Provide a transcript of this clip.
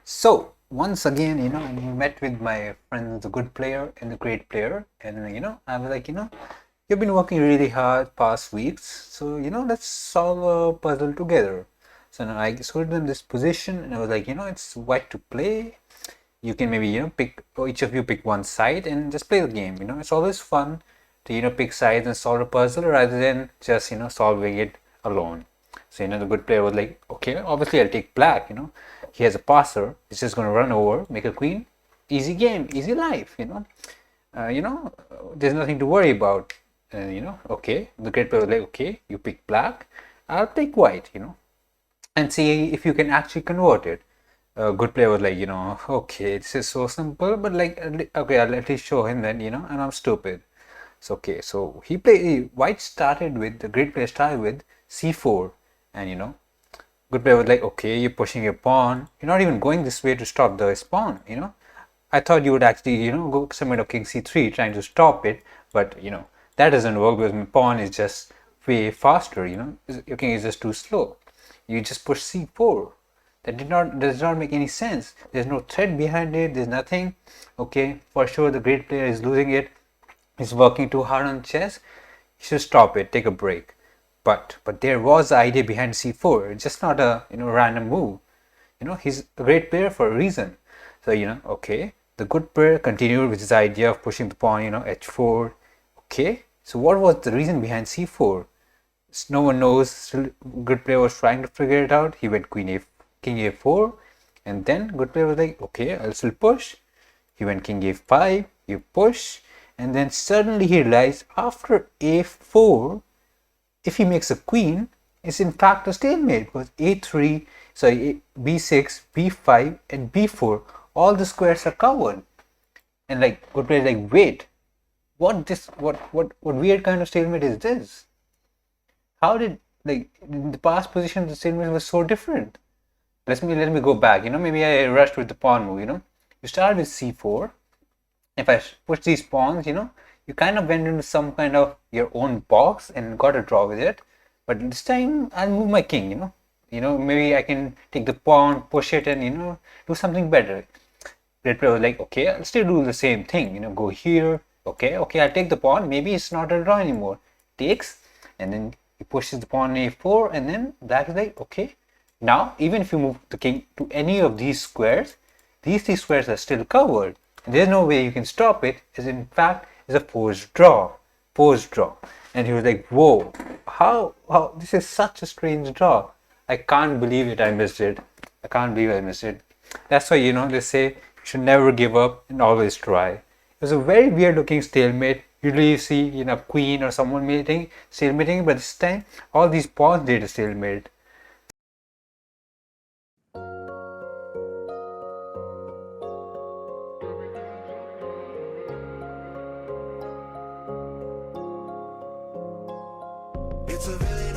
So once again, I met with my friend, the good player and the great player, and I was like, you've been working really hard past weeks, so let's solve a puzzle together. So now I showed them this position, and I was like, it's white to play. You can maybe pick, or each of you pick one side and just play the game. It's always fun to pick sides and solve a puzzle rather than just solving it alone. So the good player was like, okay, obviously I'll take black. He has a passer. He's just going to run over, make a queen. Easy game, easy life. There's nothing to worry about. Okay, the great player was like, okay, you pick black, I'll take white. And see if you can actually convert it. A good player was like, okay, this is so simple, but like, okay, I'll at least show him that, and I'm stupid. So okay, so he played. White started with the great player started with c4, and good player was like, okay, you're pushing your pawn. You're not even going this way to stop the spawn. I thought you would actually, go submit a king c3, trying to stop it, but that doesn't work because my pawn is just way faster. Your king is just too slow. You just push c4. That does not make any sense. There's no threat behind it. There's nothing. Okay, for sure the great player is losing it. He's working too hard on chess. He should stop it. Take a break. But there was the idea behind c4. It's just not a random move. He's a great player for a reason. So okay, the good player continued with his idea of pushing the pawn. H4. Okay, so what was the reason behind c4? No one knows. Still, good player was trying to figure it out. He went king a4, and then good player was like, okay, I'll still push. He went king a5. You push, and then suddenly he realized after a4, if he makes a queen, it's in fact a stalemate because a3, sorry, b6, b5, and b4, all the squares are covered. And like good player like, wait, what weird kind of stalemate is this? How did, like, in the past position the statement was so different? Let me go back. Maybe I rushed with the pawn move. You start with c4. If I push these pawns, you kind of went into some kind of your own box and got a draw with it. But this time I'll move my king. Maybe I can take the pawn, push it, and do something better. Red player was like, okay, I'll still do the same thing. Go here. Okay, I'll take the pawn. Maybe it's not a draw anymore. Takes, and then he pushes the pawn a4, and then black is like, okay. Now, even if you move the king to any of these squares, these three squares are still covered. And there's no way you can stop it, as in fact, it's a forced draw. Forced draw. And he was like, whoa, how, this is such a strange draw. I can't believe it, I missed it. I can't believe I missed it. That's why, they say you should never give up and always try. It was a very weird looking stalemate. Usually you see, queen or someone mating, stalemating, but this time all these pawns did a stalemate. It's a really